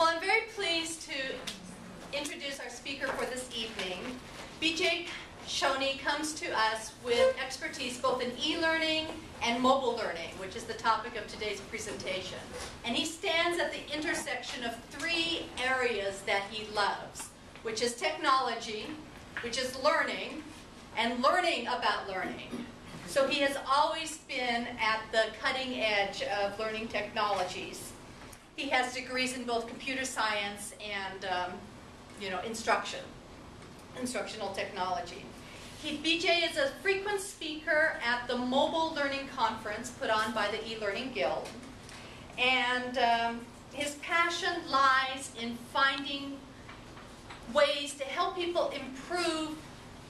Well, I'm very pleased to introduce our speaker for this evening. BJ Schone comes to us with expertise both in e-learning and mobile learning, which is the topic of today's presentation. And he stands at the intersection of three areas that he loves, which is technology, which is learning, and learning about learning. So he has always been at the cutting edge of learning technologies. He has degrees in both computer science and instructional technology. BJ is a frequent speaker at the Mobile Learning Conference put on by the E-Learning Guild. And his passion lies in finding ways to help people improve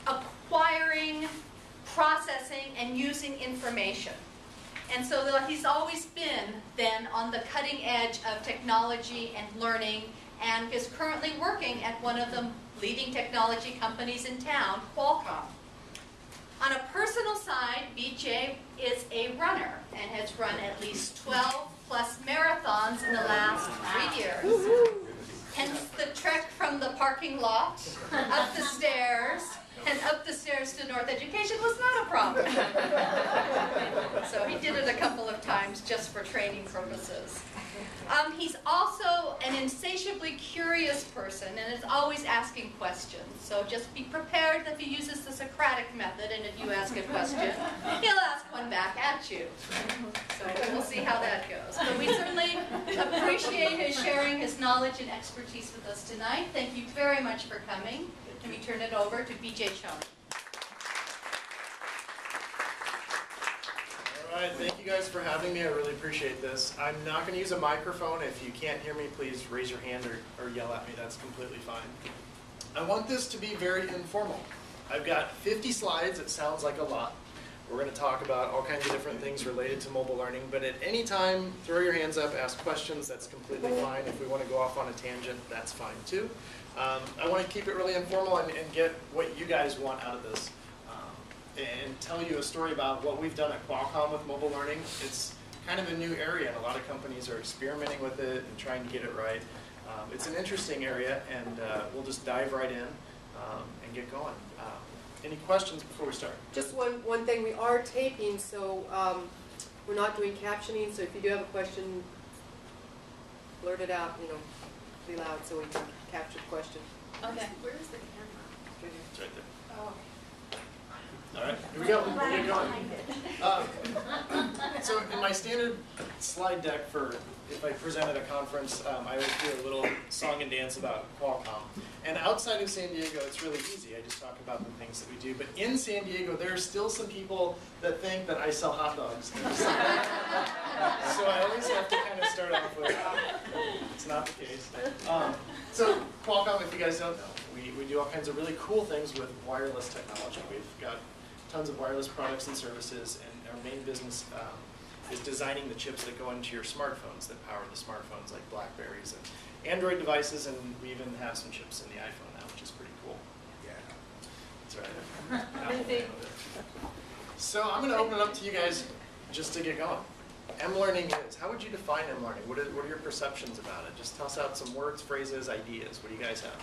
acquiring, processing, and using information. And so he's always been then on the cutting edge of technology and learning, and is currently working at one of the leading technology companies in town, Qualcomm. On a personal side, BJ is a runner and has run at least 12 plus marathons in the last 3 years. Hence the trek from the parking lot up the stairs and up the stairs to North Education was not a problem. So he did it a couple of times just for training purposes. He's also an insatiably curious person and is always asking questions. So just be prepared that if he uses the Socratic method, and if you ask a question, he'll ask one back at you. So we'll see how that goes. But we certainly appreciate his sharing his knowledge and expertise with us tonight. Thank you very much for coming. Let me turn it over to BJ Schone. All right, thank you guys for having me. I really appreciate this. I'm not going to use a microphone. If you can't hear me, please raise your hand or yell at me. That's completely fine. I want this to be very informal. I've got 50 slides. It sounds like a lot. We're going to talk about all kinds of different things related to mobile learning, but at any time, throw your hands up, ask questions. That's completely fine. If we want to go off on a tangent, that's fine too. I want to keep it really informal and get what you guys want out of this. And tell you a story about what we've done at Qualcomm with mobile learning. It's kind of a new area, and a lot of companies are experimenting with it and trying to get it right. It's an interesting area, and we'll just dive right in and get going. Any questions before we start? Just one thing, we are taping, so we're not doing captioning, so if you do have a question, blurt it out, be loud so we can capture the question. Okay. Where is the camera? It's right there. Oh. All right, here we go. We'll get going. So in my standard slide deck for if I present at a conference, I always do a little song and dance about Qualcomm. And outside of San Diego, it's really easy. I just talk about the things that we do. But in San Diego, there are still some people that think that I sell hot dogs. So I always have to kind of start off with, it's not the case. So Qualcomm, if you guys don't know, we do all kinds of really cool things with wireless technology. We've got tons of wireless products and services, and our main business is designing the chips that go into your smartphones, that power the smartphones like Blackberries and Android devices, and we even have some chips in the iPhone now, which is pretty cool. Yeah, that's right. So I'm going to open it up to you guys just to get going. M-learning is, how would you define M-learning? What are your perceptions about it? Just toss out some words, phrases, ideas. What do you guys have?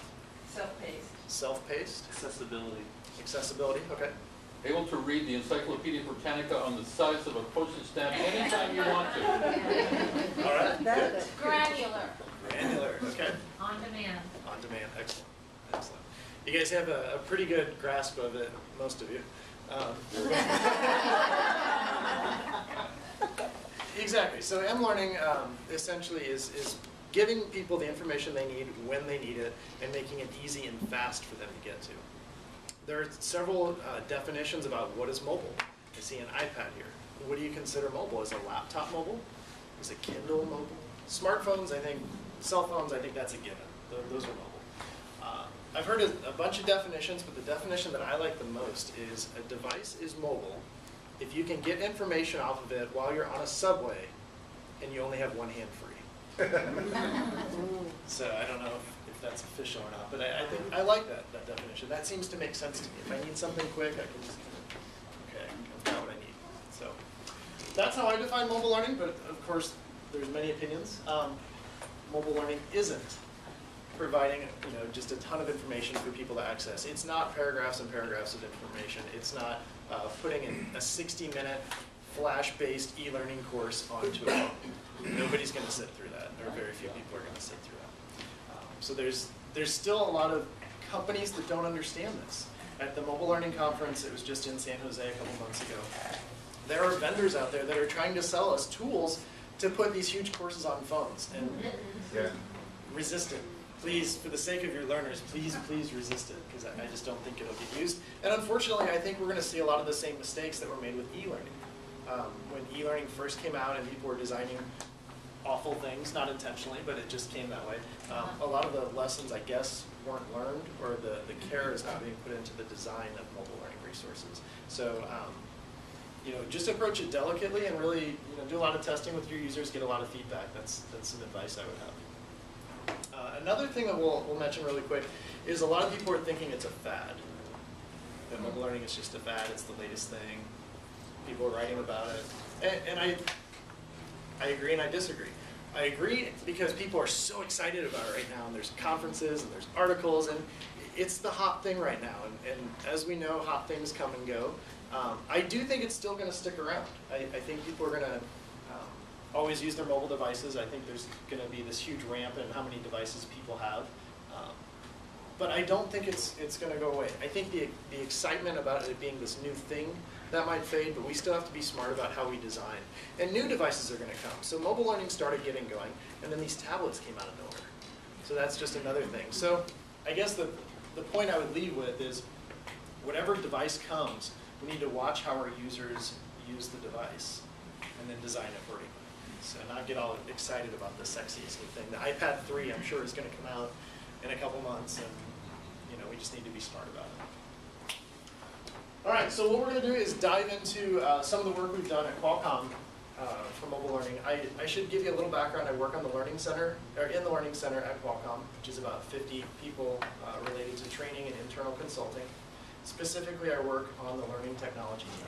Self-paced. Self-paced? Accessibility. Accessibility, okay. Able to read the Encyclopedia Britannica on the size of a postage stamp anytime you want to. All right, good. Granular. Granular, okay. On demand. On demand, excellent, excellent. You guys have a pretty good grasp of it, most of you. Exactly, so M-learning essentially is giving people the information they need when they need it and making it easy and fast for them to get to. There are several definitions about what is mobile. I see an iPad here. What do you consider mobile? Is a laptop mobile? Is a Kindle mobile? Smartphones, I think, cell phones, I think that's a given. Those are mobile. I've heard a bunch of definitions, but the definition that I like the most is a device is mobile if you can get information off of it while you're on a subway and you only have one hand free. So I don't know if that's official or not, but I think I like that definition. That seems to make sense to me. If I need something quick, I can just okay, I've got what I need. So that's how I define mobile learning, but of course there's many opinions. mobile learning isn't providing just a ton of information for people to access. It's not paragraphs and paragraphs of information. It's not putting in a 60-minute flash-based e-learning course onto a phone. Nobody's going to sit through that, or very few people are going to sit through that. So there's still a lot of companies that don't understand this. At the Mobile Learning Conference, it was just in San Jose a couple months ago, there are vendors out there that are trying to sell us tools to put these huge courses on phones, and resist it. Please, for the sake of your learners, please resist it, because I just don't think it'll get used. And unfortunately, I think we're going to see a lot of the same mistakes that were made with e-learning. When e-learning first came out and people were designing awful things, not intentionally, but it just came that way. A lot of the lessons, I guess, weren't learned, or the care is not being put into the design of mobile learning resources. So, just approach it delicately and really, do a lot of testing with your users, get a lot of feedback. That's some advice I would have. Another thing that we'll mention really quick is a lot of people are thinking it's a fad. That mobile learning is just a fad, it's the latest thing. People are writing about it. And I agree and I disagree. I agree because people are so excited about it right now, and there's conferences and there's articles, and it's the hot thing right now. And as we know, hot things come and go. I do think it's still going to stick around. I think people are going to always use their mobile devices. I think there's going to be this huge ramp in how many devices people have. But I don't think it's going to go away. I think the excitement about it being this new thing, that might fade, but we still have to be smart about how we design. And new devices are going to come. So mobile learning started getting going, and then these tablets came out of nowhere. So that's just another thing. So I guess the point I would leave with is, whatever device comes, we need to watch how our users use the device, and then design accordingly. So not get all excited about the sexiest new thing. The iPad 3, I'm sure, is going to come out in a couple months, and we just need to be smart about it. All right, so what we're going to do is dive into some of the work we've done at Qualcomm for mobile learning. I should give you a little background. I work on the Learning Center, or in the Learning Center at Qualcomm, which is about 50 people related to training and internal consulting. Specifically, I work on the learning technology team.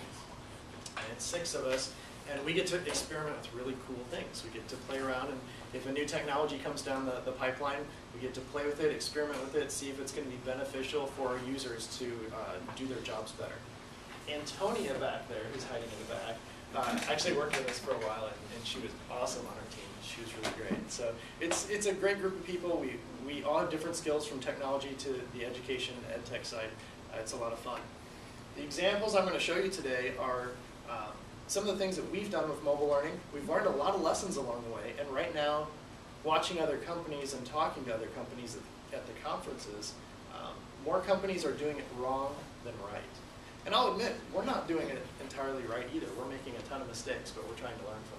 And it's 6 of us, and we get to experiment with really cool things. We get to play around, and if a new technology comes down the pipeline, we get to play with it, experiment with it, see if it's going to be beneficial for our users to do their jobs better. Antonia back there, who's hiding in the back, actually worked with us for a while, and she was awesome on our team. She was really great. So it's a great group of people. We all have different skills, from technology to the education and ed tech side. It's a lot of fun. The examples I'm going to show you today are some of the things that we've done with mobile learning. We've learned a lot of lessons along the way, and right now, watching other companies and talking to other companies at the conferences, more companies are doing it wrong than right. And I'll admit, we're not doing it entirely right either. We're making a ton of mistakes, but we're trying to learn from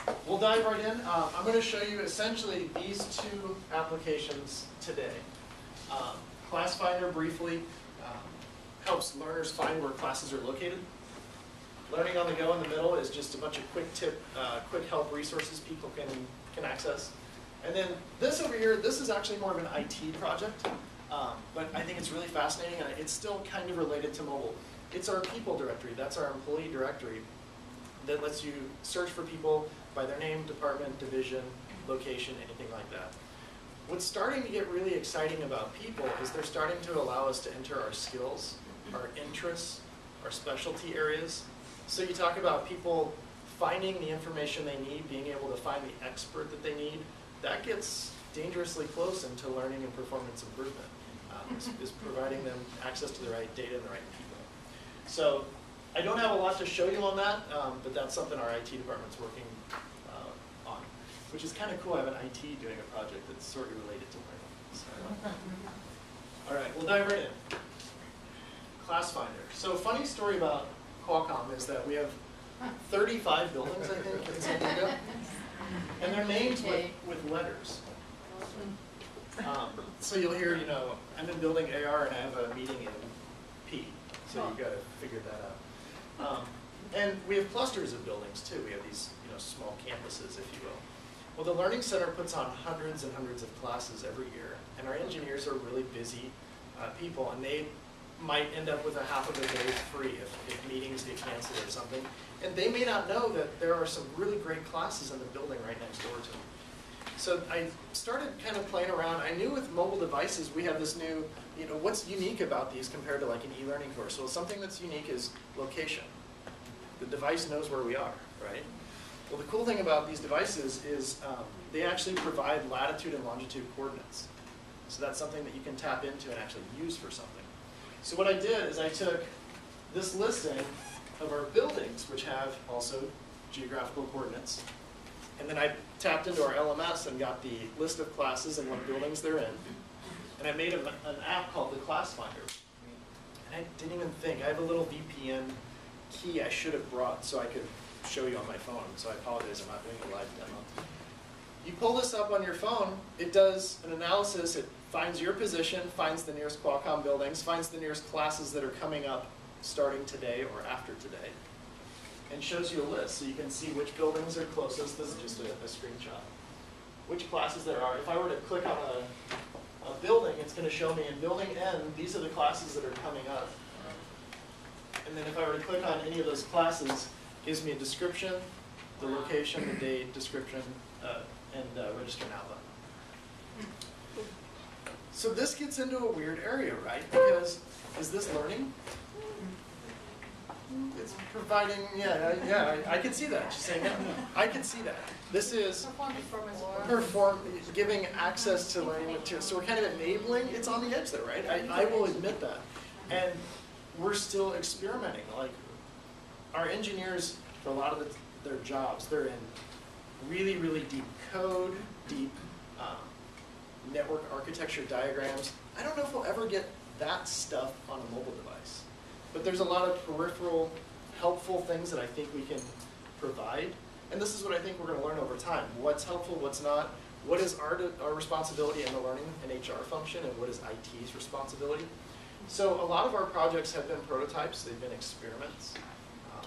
it. We'll dive right in. I'm going to show you essentially these 2 applications today. Class Finder, briefly, helps learners find where classes are located. Learning on the Go in the middle is just a bunch of quick help resources people can access. And then this over here, this is actually more of an IT project, but I think it's really fascinating, and it's still kind of related to mobile. It's our people directory. That's our employee directory that lets you search for people by their name, department, division, location, anything like that. What's starting to get really exciting about people is they're starting to allow us to enter our skills, our interests, our specialty areas. So you talk about people finding the information they need, being able to find the expert that they need. That gets dangerously close into learning and performance improvement, is providing them access to the right data and the right people. So I don't have a lot to show you on that, but that's something our IT department's working on, which is kind of cool. I have an IT doing a project that's sort of related to learning. So. All right, we'll dive right in. Class Finder. So funny story about Qualcomm is that we have 35 buildings, I think, in San Diego, and they're named with letters. So you'll hear, I'm in building AR and I have a meeting in P. So you've got to figure that out. And we have clusters of buildings too. We have these, small campuses, if you will. Well, the Learning Center puts on hundreds and hundreds of classes every year, and our engineers are really busy people, and they might end up with a half of their day free if meetings get canceled or something. And they may not know that there are some really great classes in the building right next door to them. So I started kind of playing around. I knew with mobile devices we have this new, what's unique about these compared to like an e-learning course? Well, something that's unique is location. The device knows where we are, right? Well, the cool thing about these devices is they actually provide latitude and longitude coordinates. So that's something that you can tap into and actually use for something. So what I did is I took this listing of our buildings, which have also geographical coordinates, and then I tapped into our LMS and got the list of classes and what buildings they're in. And I made an app called the Class Finder. And I didn't even think. I have a little VPN key I should have brought so I could show you on my phone. So I apologize, I'm not doing a live demo. You pull this up on your phone, it does an analysis, it finds your position, finds the nearest Qualcomm buildings, finds the nearest classes that are coming up starting today or after today, and shows you a list so you can see which buildings are closest. This is just a screenshot. Which classes there are. If I were to click on a building, it's going to show me in building N, these are the classes that are coming up. And then if I were to click on any of those classes, it gives me a description, the location, the date, description, and register now button. So this gets into a weird area, right? Because is this learning? It's providing, I can see that. She's saying, yeah, I can see that. This is giving access to learning materials. So we're kind of enabling, it's on the edge there, right? I will admit that. And we're still experimenting. Like, our engineers, for a lot of their jobs, they're in really, really deep code, deep network architecture diagrams. I don't know if we'll ever get that stuff on a mobile device. But there's a lot of peripheral, helpful things that I think we can provide. And this is what I think we're going to learn over time. What's helpful, what's not. What is our responsibility in the learning and HR function, and what is IT's responsibility? So a lot of our projects have been prototypes. They've been experiments.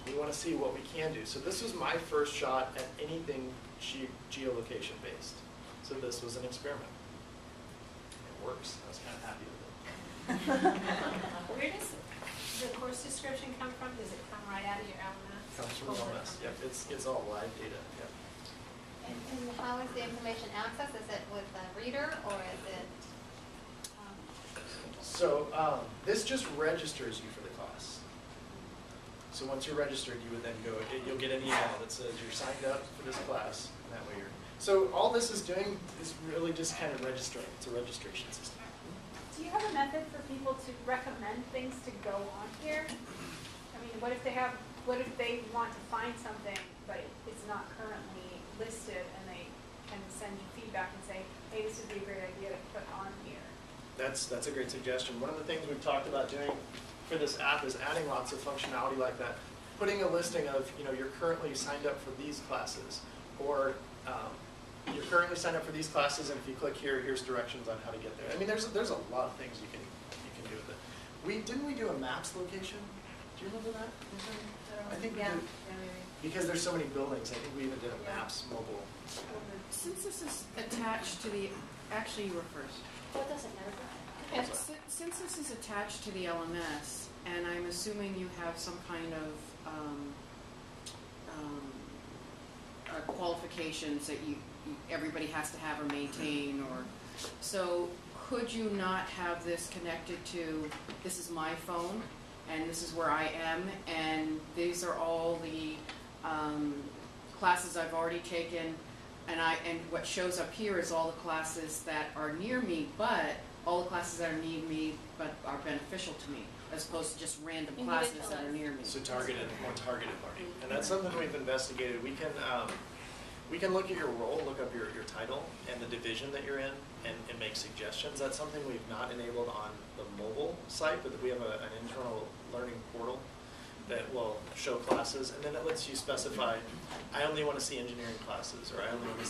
We want to see what we can do. So this was my first shot at anything geolocation based. So this was an experiment. It works. I was kind of happy with it. Where does the course description come from? Does it come right out of your LMS? Comes from LMS. Yep, it's all live data. Yep. And how is the information accessed? Is it with a reader or is it? So this just registers you for the class. So once you're registered, you would then go, you'll get an email that says you're signed up for this class, and that way you're. So all this is doing is really just kind of registering. It's a registration system. Do you have a method for people to recommend things to go on here? I mean, what if they want to find something, but it's not currently listed, and they can send you feedback and say, hey, this would be a great idea to put on here? That's a great suggestion. One of the things we've talked about doing for this app is adding lots of functionality like that. Putting a listing of, you're currently signed up for these classes, or you're currently signed up for these classes, and if you click here, here's directions on how to get there. I mean, there's a lot of things you can do with it. Didn't we do a maps location? Do you remember that? I think we did. Because there's so many buildings, I think we even did a maps mobile. Since this is attached to the, actually you were first. What does it matter? Since this is attached to the LMS, and I'm assuming you have some kind of qualifications that everybody has to have or maintain, or so could you not have this connected to, this is my phone and this is where I am, and these are all the classes I've already taken, and what shows up here is all the classes that are near me, but all the classes that are near me but are beneficial to me, as opposed to just random classes that are near me. So more targeted learning, and that's something we've investigated. We can look at your role, look up your title and the division that you're in, and make suggestions. That's something we've not enabled on the mobile site, but we have an internal learning portal that will show classes, and then it lets you specify, I only want to see engineering classes, or I only want to